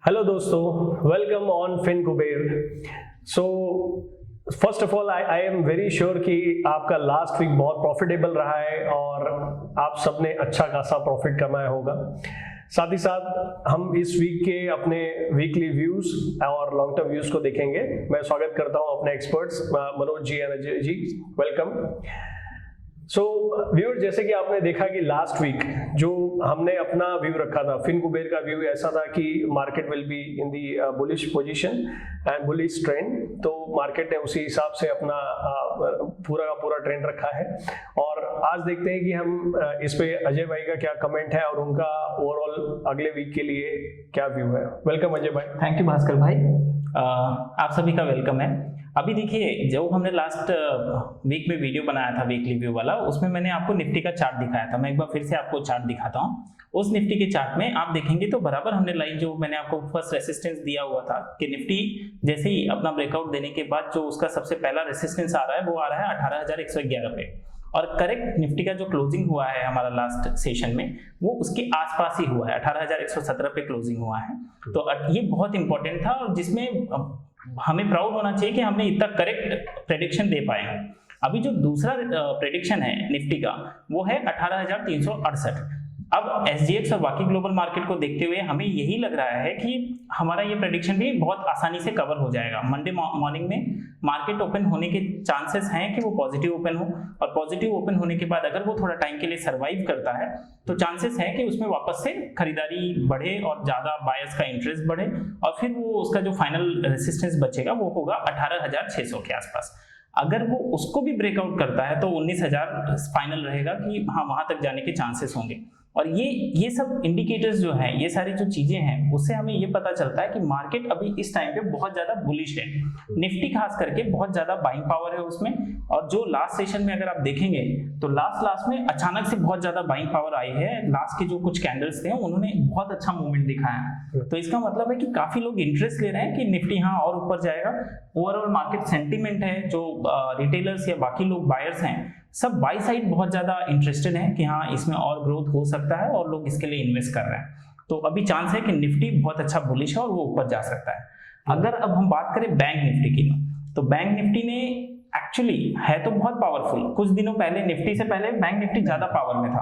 Hello दोस्तों, welcome on Fin Kuber. So first of all I am very sure कि आपका last week बहुत profitable रहा है और आप सबने अच्छा खासा प्रॉफिट कमाया होगा। साथ ही साथ हम इस वीक के अपने वीकली व्यूज और लॉन्ग टर्म व्यूज को देखेंगे। मैं स्वागत करता हूं अपने एक्सपर्ट्स मनोज जी और अजय जी, वेलकम। सो व्यूअर, जैसे कि आपने देखा कि लास्ट वीक जो हमने अपना व्यू रखा था, फिन कुबेर का व्यू ऐसा था कि market will be in the bullish position and bullish trend. तो मार्केट ने उसी हिसाब से अपना पूरा का पूरा ट्रेंड रखा है। और आज देखते हैं कि हम इस पे अजय भाई का क्या कमेंट है और उनका ओवरऑल अगले वीक के लिए क्या व्यू है। वेलकम अजय भाई। थैंक यू भास्कर भाई, आप सभी का वेलकम है। अभी देखिए, जो हमने लास्ट वीक में वीडियो बनाया था वीकली व्यू वाला, उसमें मैंने आपको निफ्टी का चार्ट दिखाया था। मैं एक बार फिर से आपको चार्ट दिखाता हूँ। उस निफ्टी के चार्ट में आप देखेंगे तो बराबर हमने लाइन जो मैंने आपको फर्स्ट रेसिस्टेंस दिया हुआ था कि निफ्टी जैसे ही अपना ब्रेकआउट देने के बाद जो उसका सबसे पहला रेसिस्टेंस आ रहा है वो आ रहा है 18,111 पे। और करेक्ट निफ्टी का जो क्लोजिंग हुआ है हमारा लास्ट सेशन में वो उसके आसपास ही हुआ है, 18,117 पे क्लोजिंग हुआ है। तो ये बहुत इंपॉर्टेंट था और जिसमें हमें प्राउड होना चाहिए कि हमने इतना करेक्ट प्रेडिक्शन दे पाए हैं। अभी जो दूसरा प्रेडिक्शन है निफ्टी का वो है 18,368। अब एसजीएक्स और बाकी ग्लोबल मार्केट को देखते हुए हमें यही लग रहा है कि हमारा ये प्रेडिक्शन भी बहुत आसानी से कवर हो जाएगा। मंडे मॉर्निंग में मार्केट ओपन होने के चांसेस हैं कि वो पॉजिटिव ओपन हो, और पॉजिटिव ओपन होने के बाद अगर वो थोड़ा टाइम के लिए सर्वाइव करता है तो चांसेस है कि उसमें वापस से खरीदारी बढ़े और ज्यादा बायर्स का इंटरेस्ट बढ़े, और फिर वो उसका जो फाइनल रेसिस्टेंस बचेगा वो होगा 18,600 के आसपास। अगर वो उसको भी ब्रेकआउट करता है तो 19,000 फाइनल रहेगा कि हाँ वहां तक जाने के चांसेस होंगे। और ये सब इंडिकेटर्स जो हैं, ये सारी जो चीजें हैं, उससे हमें ये पता चलता है कि मार्केट अभी इस टाइम पे बहुत ज्यादा बुलिश है। निफ्टी खास करके बहुत ज्यादा बाइंग पावर है उसमें। और जो लास्ट सेशन में अगर आप देखेंगे तो लास्ट में अचानक से बहुत ज्यादा बाइंग पावर आई है। लास्ट के जो कुछ कैंडल्स थे उन्होंने बहुत अच्छा मूवमेंट दिखाया। तो इसका मतलब है कि काफी लोग इंटरेस्ट ले रहे हैं कि निफ्टी हाँ और ऊपर जाएगा। ओवरऑल मार्केट सेंटीमेंट है, जो रिटेलर्स या बाकी लोग बायर्स हैं सब बाई साइड बहुत ज्यादा इंटरेस्टेड हैं कि हाँ इसमें और ग्रोथ हो सकता है और लोग इसके लिए इन्वेस्ट कर रहे हैं। तो अभी चांस है कि निफ्टी बहुत अच्छा बुलिश है और वो ऊपर जा सकता है। अगर अब हम बात करें बैंक निफ्टी की, तो बैंक निफ्टी ने एक्चुअली है तो बहुत पावरफुल। कुछ दिनों पहले निफ्टी से पहले बैंक निफ्टी ज्यादा पावर में था।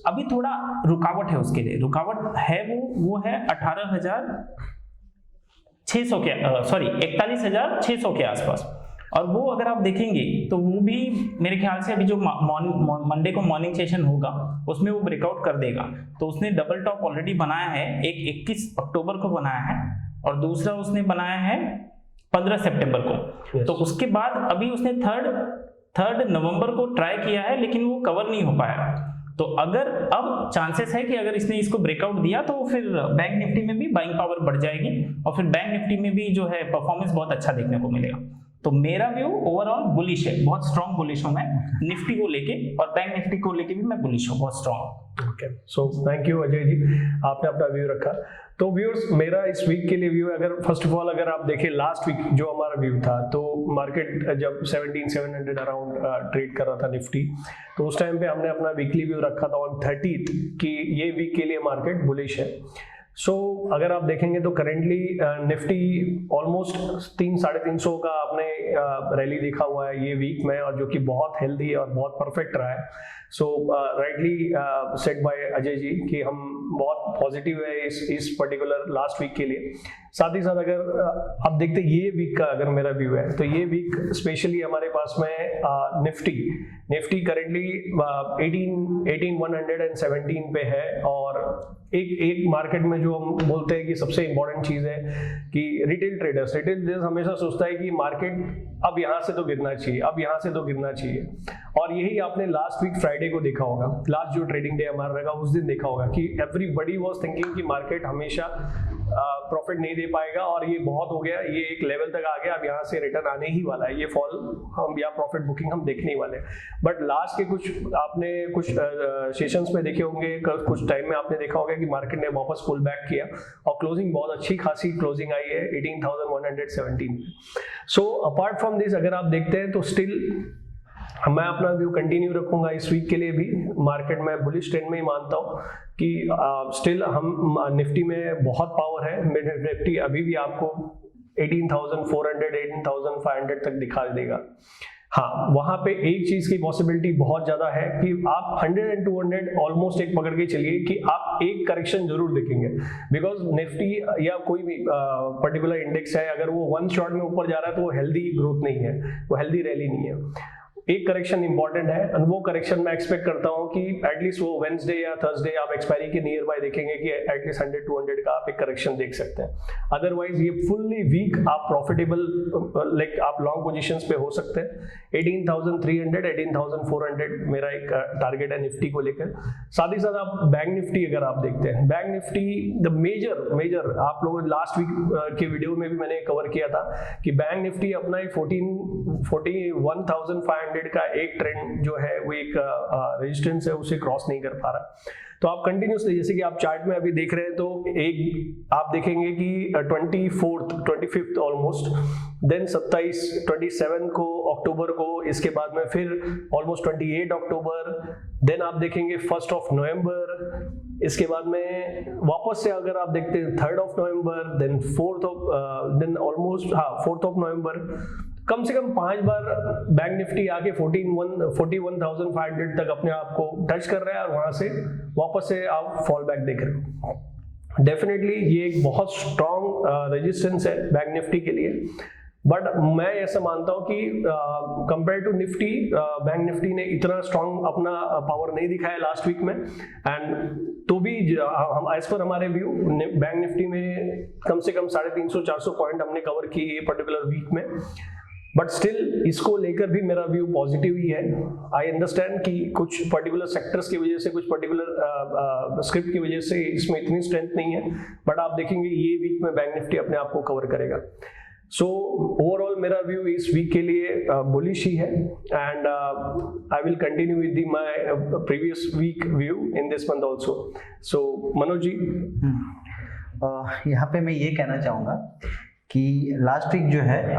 अभी थोड़ा रुकावट है उसके लिए। रुकावट है वो है 41,600 के आसपास। और वो अगर आप देखेंगे तो वो भी मेरे ख्याल से अभी जो मंडे को मॉर्निंग सेशन होगा उसमें वो ब्रेकआउट कर देगा। तो उसने डबल टॉप ऑलरेडी बनाया है, एक 21 अक्टूबर को बनाया है और दूसरा उसने बनाया है 15 सितंबर को। तो उसके बाद अभी उसने थर्ड नवंबर को ट्राई किया है लेकिन वो कवर नहीं हो पाया। तो अगर अब चांसेस है कि अगर इसने इसको ब्रेकआउट दिया तो फिर बैंक निफ्टी में भी बाइंग पावर बढ़ जाएगी और फिर बैंक निफ्टी में भी जो है परफॉर्मेंस बहुत अच्छा देखने को मिलेगा। तो मेरा व्यू ओवरऑल बुलिश है, बहुत स्ट्रॉन्ग बुलिश हूं मैं निफ्टी को लेके, और बैंक निफ्टी को लेके भी मैं बुलिश हूं, बहुत strong. Okay, so thank you Ajay ji, आपने अपना व्यू रखा। तो व्यूअर्स, मेरा इस वीक के लिए व्यू है, अगर फर्स्ट ऑफ ऑल अगर आप देखें लास्ट वीक जो हमारा व्यू था, तो मार्केट जब 17,700 अराउंड ट्रेड कर रहा था निफ्टी, तो उस टाइम पे हमने अपना वीकली व्यू रखा था ऑन 30th कि ये वीक के लिए मार्केट बुलिश है। सो अगर आप देखेंगे तो करेंटली निफ्टी ऑलमोस्ट 300-350 का आपने रैली देखा हुआ है ये वीक में, और जो कि बहुत हेल्दी और बहुत परफेक्ट रहा है। सो rightly said bye Ajay ji कि हम बहुत पॉजिटिव है इस पर्टिकुलर लास्ट वीक के लिए। साथ ही साथ अगर आप देखते ये वीक का अगर मेरा व्यू है तो ये वीक स्पेशली हमारे पास में निफ्टी करेंटली 18,117 पे है। और एक मार्केट में जो हम बोलते हैं कि सबसे इंपॉर्टेंट चीज है कि रिटेल ट्रेडर्स हमेशा सोचता है कि मार्केट अब यहाँ से तो गिरना चाहिए, अब यहाँ से तो गिरना चाहिए। और यही आपने लास्ट वीक फ्राइडे को देखा होगा, लास्ट जो ट्रेडिंग डे हमारा रहेगा उस दिन देखा होगा कि एवरीबडी वाज थिंकिंग कि मार्केट हमेशा प्रॉफिट नहीं दे पाएगा और ये बहुत हो गया, ये एक लेवल तक आ गया, अब यहाँ से रिटर्न आने ही वाला है, ये फॉल हम या प्रॉफिट बुकिंग हम देखने ही वाले हैं। बट लास्ट के कुछ सेशंस में देखे होंगे, कुछ टाइम में आपने देखा होगा कि मार्केट ने वापस पुल बैक किया और क्लोजिंग बहुत अच्छी खासी क्लोजिंग आई है 18,117। सो अपार्ट फ्रॉम दिस अगर आप देखते हैं तो स्टिल मैं अपना व्यू कंटिन्यू रखूंगा इस वीक के लिए भी। मार्केट में बुलिश ट्रेंड में ही मानता हूँ कि स्टिल हम निफ्टी में बहुत पावर है। निफ्टी अभी भी आपको 18,400 18,500 तक दिखा देगा। हाँ, वहां पे एक चीज की पॉसिबिलिटी बहुत ज्यादा है कि आप 100 एंड 200 ऑलमोस्ट एक पकड़ के चलिए कि आप एक करेक्शन जरूर देखेंगे, बिकॉज निफ्टी या कोई भी पर्टिकुलर इंडेक्स है, अगर वो वन शॉट में ऊपर जा रहा है तो वो हेल्दी ग्रोथ नहीं है, वो हेल्दी रैली नहीं है। एक करेक्शन इंपॉर्टेंट है और वो करेक्शन मैं एक्सपेक्ट करता हूँ कि एटलीस्ट वो वेंसडे या थर्सडे आप एक्सपायरी के नियर बाय देखेंगे कि एटलीस्ट 100-200 का आप एक करेक्शन देख सकते हैं। अदरवाइज ये फुल्ली वीक आप प्रॉफिटेबल लाइक आप लॉन्ग पोजीशंस पे हो सकते हैं। 18,300 18,400 मेरा एक टारगेट है निफ्टी को लेकर। साथ ही साथ आप बैंक निफ्टी अगर आप देखते हैं, बैंक निफ्टी द मेजर आप लोगों लास्ट वीक के वीडियो में भी मैंने कवर किया था कि बैंक निफ्टी अपना 41,500 का एक ट्रेंड जो है वो एक रेजिस्टेंस है, उसे क्रॉस नहीं कर पा रहा। तो आप कंटिन्यूसली जैसे कि आप चार्ट में अभी देख रहे हैं तो एक आप देखेंगे कि 25th ऑलमोस्ट, देन 27 को अक्टूबर को, इसके बाद में फिर ऑलमोस्ट 28 अक्टूबर, देन आप देखेंगे 1 नवंबर, इसके बाद में वापस से अगर आप देखते हैं 3 नवंबर, देन 4 नवंबर। कम से कम 5 बार बैंक निफ्टी आके 41,500 तक अपने आप को टच कर रहा है और वहां से वापस से आप फॉल बैक देख रहे हो। डेफिनेटली ये एक बहुत स्ट्रॉन्ग रेजिस्टेंस है बैंक निफ्टी के लिए, बट मैं ऐसा मानता हूं कि compare to Nifty, bank Nifty ने इतना स्ट्रॉन्ग अपना पावर नहीं दिखाया लास्ट वीक में। एंड तो भी हम एज पर हमारे व्यू बैंक निफ्टी में कम से कम 350-400 पॉइंट हमने कवर किए ये पर्टिकुलर वीक में, बट स्टिल इसको लेकर भी मेरा व्यू पॉजिटिव ही है। आई अंडरस्टैंड कि कुछ पर्टिकुलर सेक्टर्स की वजह से, कुछ पर्टिकुलर स्क्रिप्ट की वजह से इसमें इतनी स्ट्रेंथ नहीं है, बट आप देखेंगे ये वीक में बैंक निफ्टी अपने आप को कवर करेगा। सो ओवरऑल मेरा व्यू इस वीक के लिए बुलिश ही है, and I will continue with my previous week view in this month also. So Manoj ji, यहाँ पे मैं ये कहना चाहूँगा कि लास्ट वीक जो है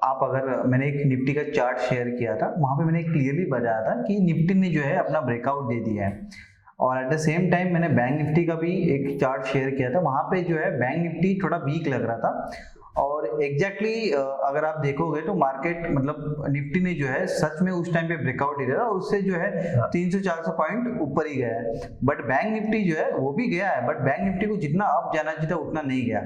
आप अगर मैंने एक निफ्टी का चार्ट शेयर किया था, वहाँ पे मैंने क्लियरली बताया था कि निफ्टी ने जो है अपना ब्रेकआउट दे दिया है, और एट द सेम टाइम मैंने बैंक निफ्टी का भी एक चार्ट शेयर किया था। वहाँ पे जो है बैंक निफ्टी थोड़ा वीक लग रहा था, और एग्जैक्टली अगर आप देखोगे तो मार्केट मतलब निफ्टी ने जो है सच में उस टाइम पे ब्रेकआउट ही दिया, उससे जो है 300-400 पॉइंट ऊपर ही गया है। बट बैंक निफ्टी जो है वो भी गया है, बट बैंक निफ्टी को जितना अप जाना चाहिए था उतना नहीं गया।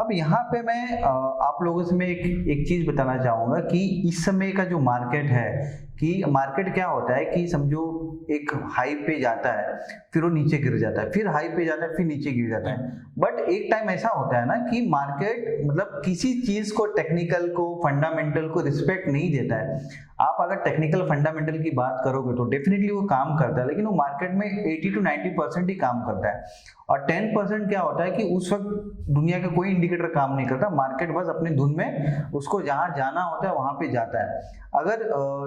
अब यहाँ पे मैं आप लोगों से मैं एक चीज बताना चाहूंगा कि इस समय का जो मार्केट है, कि मार्केट क्या होता है कि समझो एक हाई पे जाता है, फिर वो नीचे गिर जाता है, फिर हाई पे जाता है, फिर नीचे गिर जाता है। बट एक टाइम ऐसा होता है ना कि मार्केट मतलब किसी चीज को, टेक्निकल को, फंडामेंटल को रिस्पेक्ट नहीं देता है। आप अगर टेक्निकल फंडामेंटल की बात करोगे तो डेफिनेटली वो काम करता है, लेकिन वो मार्केट में 80-90% ही काम करता है, और 10% क्या होता है कि उस वक्त दुनिया का कोई इंडिकेटर काम नहीं करता, मार्केट बस अपनी धुन में उसको जहां जाना होता है वहां पे जाता है। अगर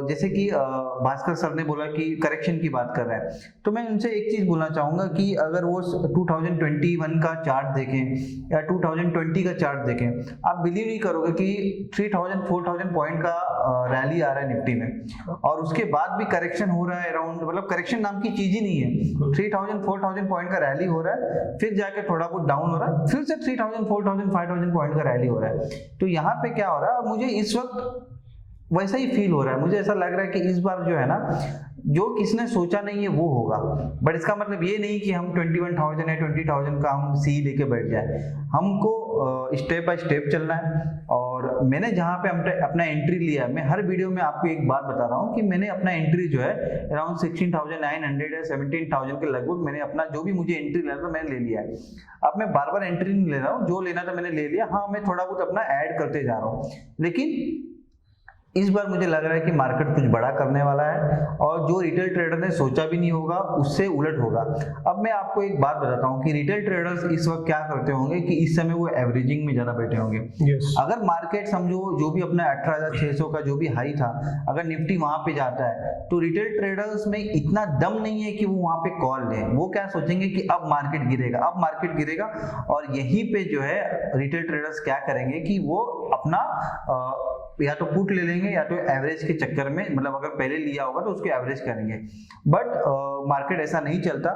जैसे कि भास्कर सर ने बोला कि करेक्शन की बात कर रहे हैं, तो मैं उनसे एक चीज बोलना चाहूंगा कि अगर वो 2021 का चार्ट देखें या 2020 का चार्ट देखें, आप बिलीव नहीं करोगे कि 3,000-4,000 पॉइंट का रैली आ रहा है निफ्टी में, और उसके बाद भी करेक्शन हो रहा है अराउंड, मतलब करेक्शन नाम की चीज ही नहीं है। 3,000-4,000 पॉइंट का रैली हो रहा है, फिर जाके थोड़ा बहुत डाउन हो रहा है, फिर से 3,000-4,000-5,000 पॉइंट का रैली हो रहा है। तो यहाँ पे क्या हो रहा है, और मुझे इस वक्त वैसा ही फील हो रहा है, मुझे ऐसा लग रहा है कि इस बार जो है ना, जो किसने सोचा नहीं है वो होगा। बट इसका मतलब ये नहीं कि हम 21,000 या 20,000 का हम सी लेके बैठ जाए, हमको स्टेप बाय स्टेप चलना है। और मैंने जहाँ पे अपना एंट्री लिया, मैं हर वीडियो में आपको एक बात बता रहा हूँ कि मैंने अपना एंट्री जो है अराउंड 16,900 या 17,000 के लगभग मैंने अपना जो भी मुझे एंट्री लेना था मैंने ले लिया है। अब मैं बार बार एंट्री नहीं ले रहा हूँ, जो लेना था मैंने ले लिया। हाँ, मैं थोड़ा बहुत अपना ऐड करते जा रहा हूँ, लेकिन इस बार मुझे लग रहा है कि मार्केट कुछ बड़ा करने वाला है, और जो रिटेल ट्रेडर ने सोचा भी नहीं होगा उससे उलट होगा। अब मैं आपको एक बात बताता हूँ कि रिटेल ट्रेडर्स इस वक्त क्या करते होंगे कि इस समय वो एवरेजिंग में ज्यादा बैठे होंगे। अगर मार्केट समझो जो भी अपना 18,600 का जो भी हाई था, अगर निफ्टी वहां पे जाता है, तो रिटेल ट्रेडर्स में इतना दम नहीं है कि वो वहां पे कॉल लें। वो क्या सोचेंगे कि अब मार्केट गिरेगा, अब मार्केट गिरेगा, और यहीं पे जो है रिटेल ट्रेडर्स क्या करेंगे कि वो अपना या तो पुट ले लेंगे या तो एवरेज के चक्कर में, मतलब अगर पहले लिया होगा तो उसको एवरेज करेंगे। बट मार्केट ऐसा नहीं चलता।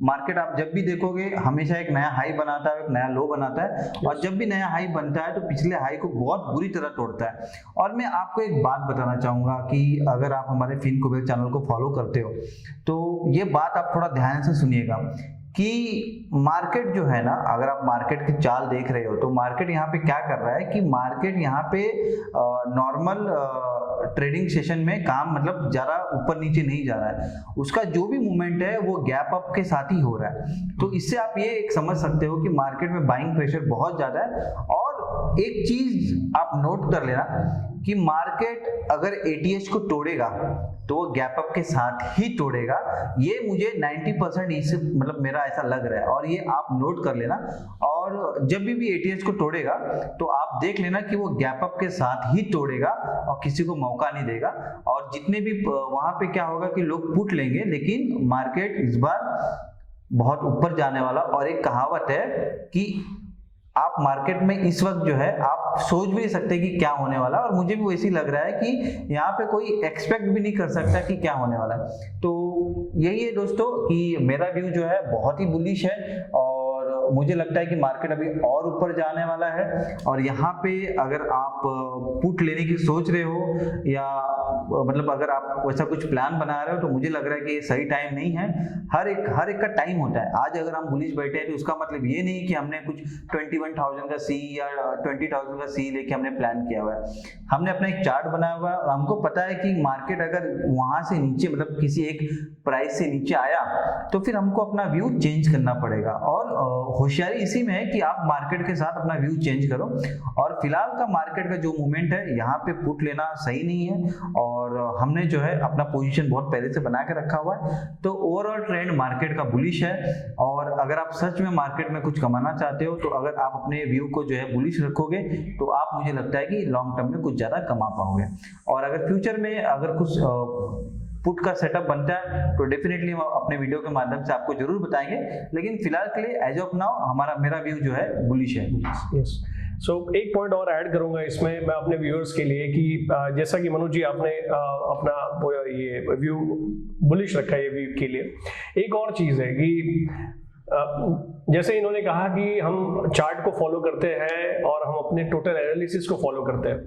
मार्केट आप जब भी देखोगे हमेशा एक नया हाई बनाता है, एक नया लो बनाता है, और जब भी नया हाई बनता है तो पिछले हाई को बहुत बुरी तरह तोड़ता है। और मैं आपको एक बात बताना चाहूंगा कि अगर आप हमारे FinKuber चैनल को फॉलो करते हो तो ये बात आप थोड़ा ध्यान से सुनिएगा कि मार्केट जो है ना, अगर आप मार्केट की चाल देख रहे हो तो मार्केट यहाँ पे क्या कर रहा है कि मार्केट यहाँ पे नॉर्मल ट्रेडिंग सेशन में काम मतलब ज़्यादा ऊपर नीचे नहीं जा रहा है, उसका जो भी मूवमेंट है वो गैप अप के साथ ही हो रहा है। तो इससे आप ये एक समझ सकते हो कि मार्केट में बाइंग प्रेशर बहुत ज़्यादा है। और एक चीज़ आप नोट कर लेना कि मार्केट अगर ATH को तोड़ेगा तो वो गैप अप के साथ ही तोड़ेगा, ये मुझे 90% इससे मतलब मेरा ऐसा लग रहा है, और ये आप नोट कर लेना। और जब भी ATH को तोड़ेगा तो आप देख लेना कि वो गैप अप के साथ ही तोड़ेगा और किसी को मौका नहीं देगा। और जितने भी वहां पे क्या होगा कि लोग पुट लेंगे, लेकिन मार्केट इस बार बहुत ऊपर जाने वाला। और एक कहावत है कि आप मार्केट में इस वक्त जो है आप सोच भी नहीं सकते कि क्या होने वाला, और मुझे भी वैसे ही लग रहा है कि यहाँ पे कोई एक्सपेक्ट भी नहीं कर सकता कि क्या होने वाला है। तो यही है दोस्तों कि मेरा व्यू जो है बहुत ही बुलिश है, और मुझे लगता है कि मार्केट अभी और ऊपर जाने वाला है। और यहाँ पे अगर आप पुट लेने की सोच रहे हो या मतलब अगर आप वैसा कुछ प्लान बना रहे हो तो मुझे लग रहा है कि ये सही टाइम नहीं है। हर एक का टाइम होता है। आज अगर हम बुलिश बैठे हैं तो उसका मतलब ये नहीं कि हमने कुछ 21,000 का सी या 20,000 का सी लेके हमने प्लान किया हुआ है। हमने अपना एक चार्ट बनाया हुआ है और हमको पता है कि मार्केट अगर वहां से नीचे मतलब किसी एक प्राइस से नीचे आया तो फिर हमको अपना व्यू चेंज करना पड़ेगा। और होशियारी इसी में है कि आप मार्केट के साथ अपना व्यू चेंज करो। और फिलहाल का मार्केट का जो मूवमेंट है यहाँ पे पुट लेना सही नहीं है, और हमने जो है अपना पोजीशन बहुत पहले से बना के रखा हुआ है। तो ओवरऑल ट्रेंड मार्केट का बुलिश है, और अगर आप सच में मार्केट में कुछ कमाना चाहते हो तो अगर आप अपने व्यू को जो है बुलिश रखोगे तो आप मुझे लगता है कि लॉन्ग टर्म में कुछ ज्यादा कमा पाओगे। और अगर फ्यूचर में अगर कुछ पुट का सेटअप बनता है तो डेफिनेटली हम अपने वीडियो के माध्यम से आपको जरूर बताएंगे, लेकिन फिलहाल के लिए एज ऑफ नाउ मेरा व्यू जो है बुलिश है। यस। सो एक पॉइंट और ऐड करूंगा इसमें मैं अपने व्यूअर्स के लिए कि जैसा कि मनोज जी आपने अपना ये व्यू बुलिश रखा है ये व्यू के लिए, एक और चीज़ है कि जैसे इन्होंने कहा कि हम चार्ट को फॉलो करते हैं और हम अपने टोटल एनालिसिस को फॉलो करते हैं।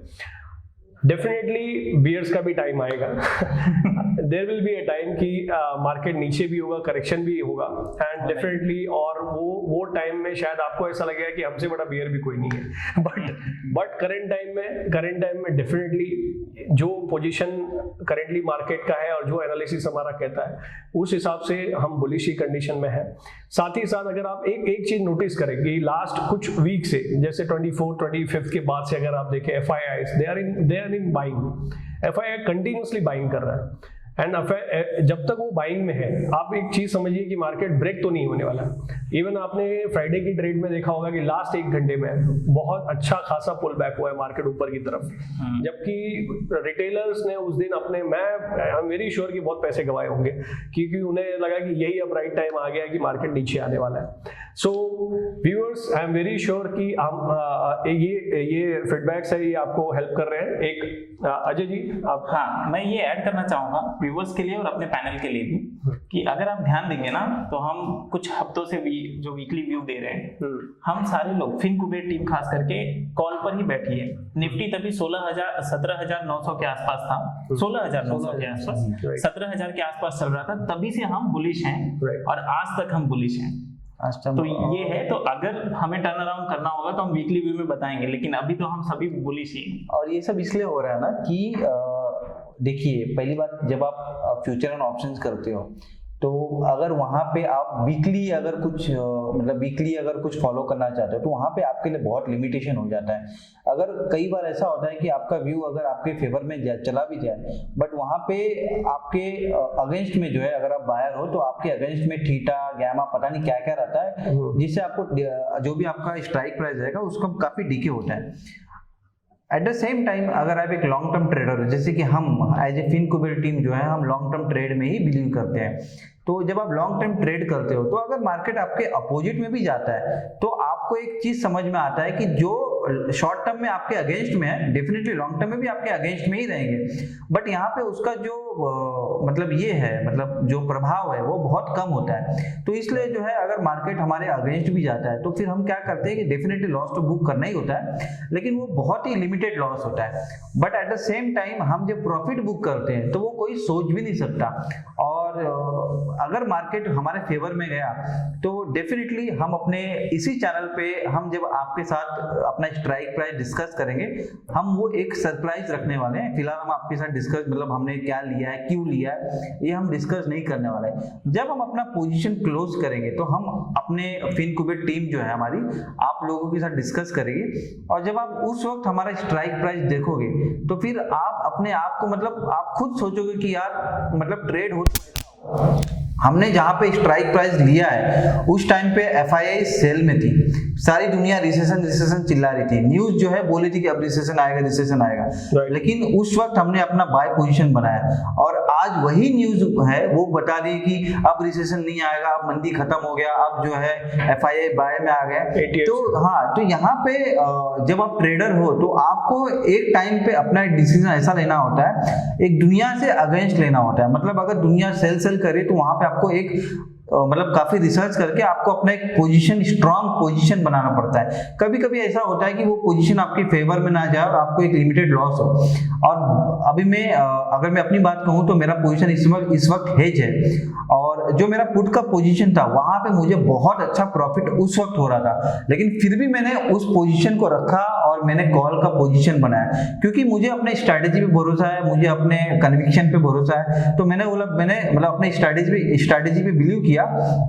डेफिनेटली बियर्स का भी टाइम आएगा। There will be a time कि मार्केट नीचे भी होगा, करेक्शन भी होगा, एंड डेफिनेटली और वो टाइम में शायद आपको ऐसा लगेगा कि हमसे बड़ा बियर भी कोई नहीं है। बट करंट टाइम में डेफिनेटली जो पोजीशन करेंटली मार्केट का है और जो एनालिसिस हमारा कहता है उस हिसाब से हम बुलिश कंडीशन में है। साथ ही साथ अगर आप एक चीज नोटिस करें कि लास्ट कुछ वीक से जैसे 24-25 के बाद से अगर आप देखें FIIs they are in buying. FII continuously buying कर रहा है, एंड जब तक वो बाइंग में है आप एक चीज समझिए कि मार्केट ब्रेक तो नहीं होने वाला। इवन आपने फ्राइडे की ट्रेड में देखा होगा कि लास्ट 1 घंटे में बहुत अच्छा खासा पुल बैक हुआ है मार्केट ऊपर की तरफ, जबकि रिटेलर्स ने उस दिन अपने आई एम वेरी श्योर कि बहुत पैसे गवाए होंगे क्योंकि उन्हें लगा कि यही अब राइट टाइम आ गया कि मार्केट नीचे आने वाला है। So viewers I am very sure कि हम ये फीडबैक्स है ये आपको हेल्प कर रहे हैं। एक अजय जी आप। हाँ, मैं ये ऐड करना चाहूंगा व्यूअर्स के लिए और अपने पैनल के लिए भी कि अगर आप ध्यान देंगे ना तो हम कुछ हफ्तों से जो वीकली व्यू दे रहे हैं हम सारे लोग FinKuber टीम खास करके कॉल पर ही बैठी है। निफ्टी तभी 17,900 के आसपास था, 16,900 के आसपास, 17,000 के आसपास चल रहा था, तभी से हम बुलिश हैं और आज तक हम बुलिश हैं। तो ये है, तो अगर हमें टर्न अराउंड करना होगा तो हम वीकली व्यू में बताएंगे, लेकिन अभी तो हम सभी बुलिश ही हैं। और ये सब इसलिए हो रहा है ना कि देखिए पहली बात, जब आप फ्यूचर एंड ऑप्शंस करते हो तो अगर वहाँ पे आप वीकली अगर कुछ फॉलो करना चाहते हो तो वहाँ पे आपके लिए बहुत लिमिटेशन हो जाता है। अगर कई बार ऐसा होता है कि आपका व्यू अगर आपके फेवर में चला भी जाए बट वहाँ पे आपके अगेंस्ट में जो है अगर आप बायर हो तो आपके अगेंस्ट में थीटा गैमा पता नहीं क्या क्या रहता है, जिससे आपको जो भी आपका स्ट्राइक प्राइस रहेगा उसका काफी डीके होता है। एट द सेम टाइम अगर आप एक लॉन्ग टर्म ट्रेडर हो, जैसे कि हम एज ए FinKuber टीम जो है हम लॉन्ग टर्म ट्रेड में ही बिलीव करते हैं, तो जब आप लॉन्ग टर्म ट्रेड करते हो तो अगर मार्केट आपके अपोजिट में भी जाता है तो आपको एक चीज समझ में आता है कि जो शॉर्ट टर्म में आपके अगेंस्ट में है, डेफिनेटली लॉन्ग टर्म में भी आपके अगेंस्ट में ही रहेंगे, बट यहाँ पे उसका जो मतलब ये है, मतलब जो प्रभाव है वो बहुत कम होता है। तो इसलिए जो है अगर मार्केट हमारे अगेंस्ट भी जाता है तो फिर हम क्या करते हैं कि डेफिनेटली लॉस तो बुक करना ही होता है, लेकिन वो बहुत ही लिमिटेड लॉस होता है। But at the same time हम जब प्रॉफिट बुक करते हैं तो वो कोई सोच भी नहीं सकता। और अगर मार्केट हमारे फेवर में गया तो डेफिनेटली हम अपने इसी चैनल पे हम जब आपके साथ अपना स्ट्राइक प्राइस डिस्कस करेंगे, हम वो एक सरप्राइज रखने वाले हैं। फिलहाल हम आपके साथ डिस्कस मतलब हमने क्या लिया है, क्यों लिया है, ये हम डिस्कस नहीं करने वाले हैं। जब हम अपना पोजीशन क्लोज करेंगे तो हम अपने फिनक्यूबेट टीम जो है हमारी, आप लोगों के साथ डिस्कस करेंगे, और जब आप उस वक्त हमारा स्ट्राइक प्राइस देखोगे तो फिर आप अपने आप को मतलब आप खुद सोचोगे कि यार मतलब ट्रेड हो, हमने जहां पे स्ट्राइक प्राइस लिया है उस टाइम पे एफआईआई सेल में थी, सारी दुनिया रिसेशन चिल्ला रही थी, न्यूज जो है बोली थी कि अब रिसेशन आएगा, लेकिन उस वक्त हमने अपना बाय पोजीशन बनाया, और आज वही न्यूज है वो बता रही कि अब रिसेशन नहीं आएगा, अब मंदी खत्म हो गया, अब जो है एफआईआई बाय में आ गया। तो हाँ, तो यहाँ पे जब आप ट्रेडर हो तो आपको एक टाइम पे अपना एक डिसीजन ऐसा लेना होता है, एक दुनिया से अगेंस्ट लेना होता है। मतलब अगर दुनिया सेल करे तो वहां पे आपको एक मतलब काफी रिसर्च करके आपको अपना एक पोजीशन, स्ट्रांग पोजीशन बनाना पड़ता है। कभी कभी ऐसा होता है कि वो पोजीशन आपके फेवर में ना जाए और आपको एक लिमिटेड लॉस हो। और अभी मैं अगर मैं अपनी बात कहूँ तो मेरा पोजीशन इस वक्त हेज है, और जो मेरा पुट का पोजीशन था वहां पे मुझे बहुत अच्छा प्रॉफिट उस वक्त हो रहा था, लेकिन फिर भी मैंने उस पोजीशन को रखा और मैंने कॉल का पोजीशन बनाया, क्योंकि मुझे अपने स्ट्रैटेजी पे भरोसा है, मुझे अपने कन्विक्शन पे भरोसा है। तो मैंने मतलब अपने स्ट्रैटेजी पे बिलीव किया,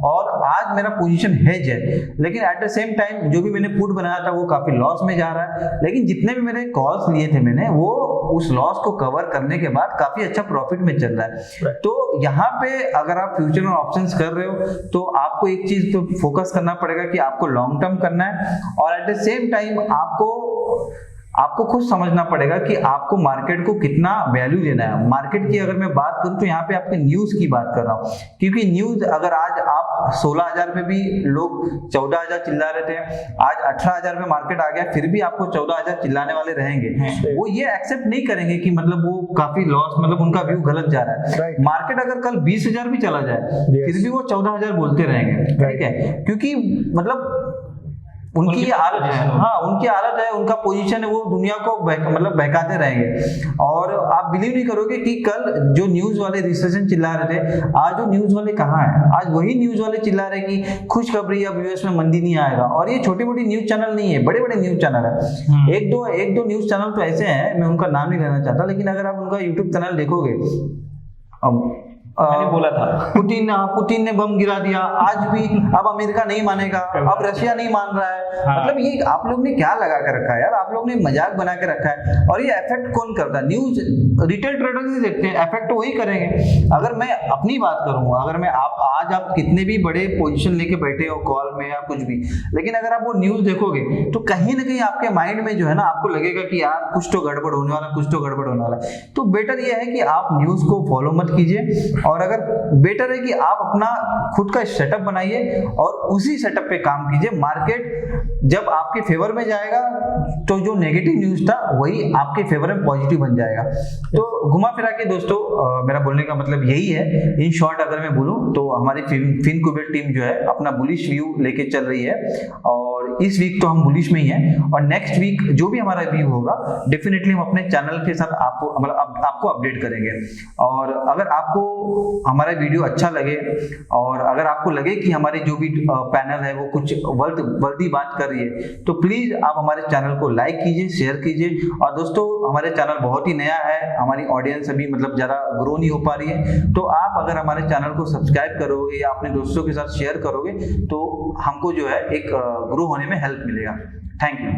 और आज मेरा पोजीशन हेज है। लेकिन एट द सेम टाइम जो भी मैंने पुट बनाया था वो काफी लॉस में जा रहा है, लेकिन जितने भी मैंने कॉल्स लिए थे मैंने, वो उस लॉस को कवर करने के बाद काफी अच्छा प्रॉफिट में चल रहा है। तो यहाँ पे अगर आप फ्यूचर में ऑप्शंस कर रहे हो तो आपको एक चीज पे फोकस करना पड़ेगा कि आपको लॉन्ग टर्म करना है, और एट द सेम टाइम आपको खुद समझना पड़ेगा कि आपको मार्केट को कितना वैल्यू देना है। मार्केट की अगर मैं बात करूं तो यहाँ पे आपके न्यूज की बात कर रहा हूँ, क्योंकि न्यूज अगर आज आप 16,000 पे भी लोग 14,000 चिल्ला रहे थे, आज 18,000 पे मार्केट आ गया, फिर भी आपको 14,000 चिल्लाने वाले रहेंगे। वो ये एक्सेप्ट नहीं करेंगे कि मतलब वो काफी लॉस, मतलब उनका व्यू गलत जा रहा है। मार्केट अगर कल 20,000 भी चला जाए फिर भी वो 14,000 बोलते रहेंगे, ठीक है, क्योंकि मतलब उनकी ये आदत है, हाँ उनकी आदत है, उनका पोजीशन है, वो दुनिया को मतलब बहकाते रहेंगे। और आप बिलीव नहीं करोगे कि कल जो न्यूज वाले रिसेशन चिल्ला रहे थे, आज वो न्यूज वाले कहाँ हैं? आज वही न्यूज वाले चिल्ला रहे कि खुशखबरी, अब यूएस में मंदी नहीं आएगा। और ये छोटी मोटी न्यूज चैनल नहीं है, बड़े बड़े न्यूज चैनल है। एक दो न्यूज चैनल तो ऐसे हैं, मैं उनका नाम नहीं लेना चाहता, लेकिन अगर आप उनका यूट्यूब चैनल देखोगे, मैंने बोला था पुतिन ने बम गिरा दिया, आज भी अब अमेरिका नहीं मानेगा, अब रशिया नहीं मान रहा है। हाँ। मतलब ये आप लोग ने क्या लगा कर रखा है यार, आप लोग ने मजाक बना के रखा है। और ये इफेक्ट कौन करता है? न्यूज रिटेल ट्रेडर्स ही देखते हैं, इफेक्ट तो वही करेंगे। अगर मैं अपनी बात करूँ, अगर मैं आज आप कितने भी बड़े पोजीशन लेके बैठे हो कॉल में या कुछ भी, लेकिन अगर आप वो न्यूज देखोगे तो कहीं ना कहीं आपके माइंड में जो है ना, आपको लगेगा कि यार कुछ तो गड़बड़ होने वाला, कुछ तो गड़बड़ होने वाला। तो बेटर ये है कि आप न्यूज को फॉलो मत कीजिए, और अगर बेटर है कि आप अपना खुद का सेटअप बनाइए और उसी सेटअप पे काम कीजिए। मार्केट जब आपके फेवर में जाएगा तो जो नेगेटिव न्यूज था वही आपके फेवर में पॉजिटिव बन जाएगा। तो घुमा फिरा के दोस्तों मेरा बोलने का मतलब यही है। इन शॉर्ट अगर मैं बोलूं तो हमारी फिनक्यूबेट टीम जो है अपना बुलिश व्यू लेके चल रही है, और इस वीक तो हम बुलिश में ही हैं, और नेक्स्ट वीक जो भी हमारा व्यू होगा डेफिनेटली हम अपने चैनल के साथ आपको अपडेट करेंगे। और अगर आपको हमारा वीडियो अच्छा लगे, और अगर आपको लगे कि हमारी जो भी पैनल है वो कुछ वर्दी बात कर रही है, तो प्लीज आप हमारे चैनल को लाइक कीजिए, शेयर कीजिए। और दोस्तों हमारे चैनल बहुत ही नया है, हमारी ऑडियंस अभी मतलब ज़्यादा ग्रो नहीं हो पा रही है, तो आप अगर हमारे चैनल को सब्सक्राइब करोगे या अपने दोस्तों के साथ शेयर करोगे तो हमको जो है एक ग्रो होने में हेल्प मिलेगा। Thank you.